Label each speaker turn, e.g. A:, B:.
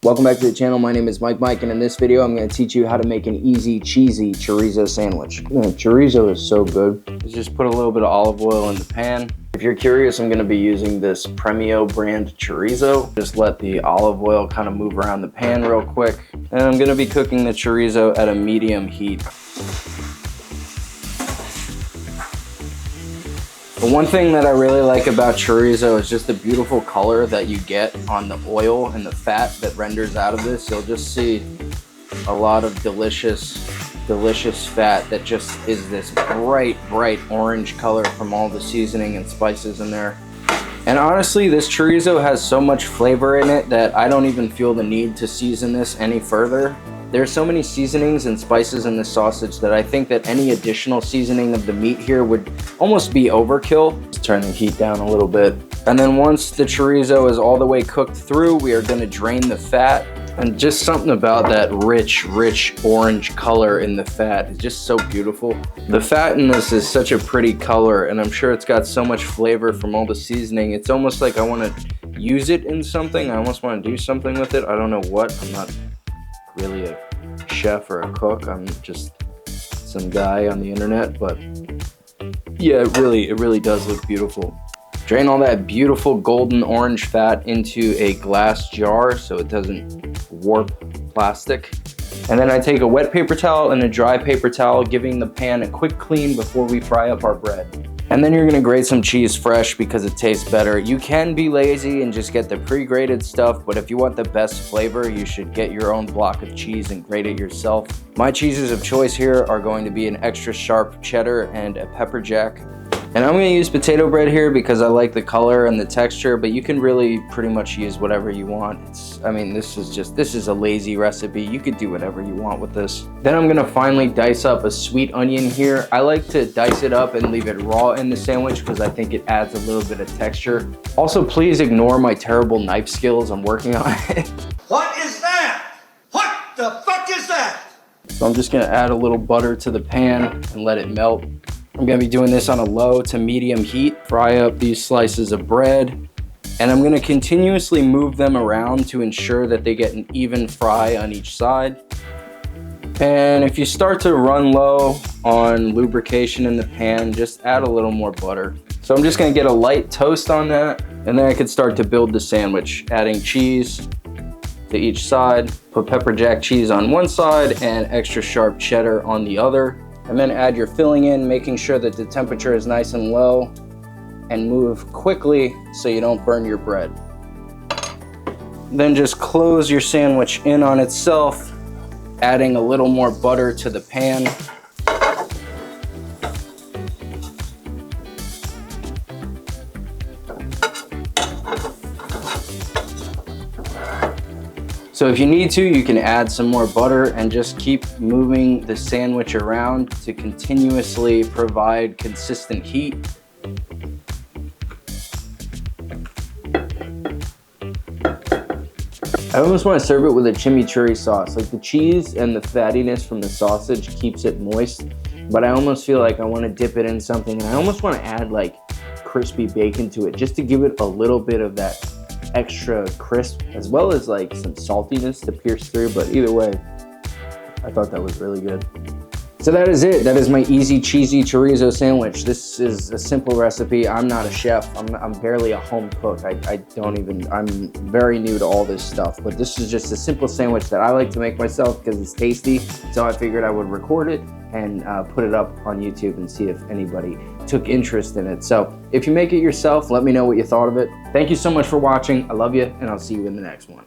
A: Welcome back to the channel. My name is Mike, and in this video, I'm going to teach you how to make an easy, cheesy chorizo sandwich. Chorizo is so good. Just put a little bit of olive oil in the pan. If you're curious, I'm going to be using this Premio brand chorizo. Just let the olive oil kind of move around the pan real quick. And I'm going to be cooking the chorizo at a medium heat. The one thing that I really like about chorizo is just the beautiful color that you get on the oil and the fat that renders out of this. You'll just see a lot of delicious fat that just is this bright orange color from all the seasoning and spices in there. And honestly, this chorizo has so much flavor in it that I don't even feel the need to season this any further. There's so many seasonings and spices in this sausage that I think that any additional seasoning of the meat here would almost be overkill. Let's turn the heat down a little bit. And then once the chorizo is all the way cooked through, we are going to drain the fat. And just something about that rich orange color in the fat is just so beautiful. The fat in this is such a pretty color, and I'm sure it's got so much flavor from all the seasoning. It's almost like I want to use it in something. I almost want to do something with it. I don't know what. I'm not really a chef or a cook. I'm just some guy on the internet, but yeah, it really does look beautiful. Drain all that beautiful golden orange fat into a glass jar so it doesn't warp plastic. And then I take a wet paper towel and a dry paper towel, giving the pan a quick clean before we fry up our bread. And then you're gonna grate some cheese fresh because it tastes better. You can be lazy and just get the pre-grated stuff, but if you want the best flavor, you should get your own block of cheese and grate it yourself. My cheeses of choice here are going to be an extra sharp cheddar and a pepper jack. And I'm gonna use potato bread here because I like the color and the texture, but you can really pretty much use whatever you want. This is a lazy recipe. You could do whatever you want with this. Then I'm gonna finally dice up a sweet onion here. I like to dice it up and leave it raw in the sandwich because I think it adds a little bit of texture. Also, please ignore my terrible knife skills. I'm working on it.
B: What is that? What the fuck is that?
A: So I'm just gonna add a little butter to the pan and let it melt. I'm gonna be doing this on a low to medium heat. Fry up these slices of bread, and I'm gonna continuously move them around to ensure that they get an even fry on each side. And if you start to run low on lubrication in the pan, just add a little more butter. So I'm just gonna get a light toast on that, and then I can start to build the sandwich, adding cheese to each side. Put pepper jack cheese on one side and extra sharp cheddar on the other. And then add your filling in, making sure that the temperature is nice and low, and move quickly so you don't burn your bread. Then just close your sandwich in on itself, adding a little more butter to the pan. So if you need to, you can add some more butter and just keep moving the sandwich around to continuously provide consistent heat. I almost want to serve it with a chimichurri sauce. Like, the cheese and the fattiness from the sausage keeps it moist, but I almost feel like I want to dip it in something, and I almost want to add like crispy bacon to it just to give it a little bit of that extra crisp, as well as like some saltiness to pierce through. But either way, I thought that was really good. So that is it. That is my easy cheesy chorizo sandwich. This is a simple recipe. I'm not a chef. I'm barely a home cook. I'm very new to all this stuff, but this is just a simple sandwich that I like to make myself because it's tasty. So I figured I would record it and put it up on YouTube and see if anybody took interest in it. So if you make it yourself, let me know what you thought of it. Thank you so much for watching. I love you, and I'll see you in the next one.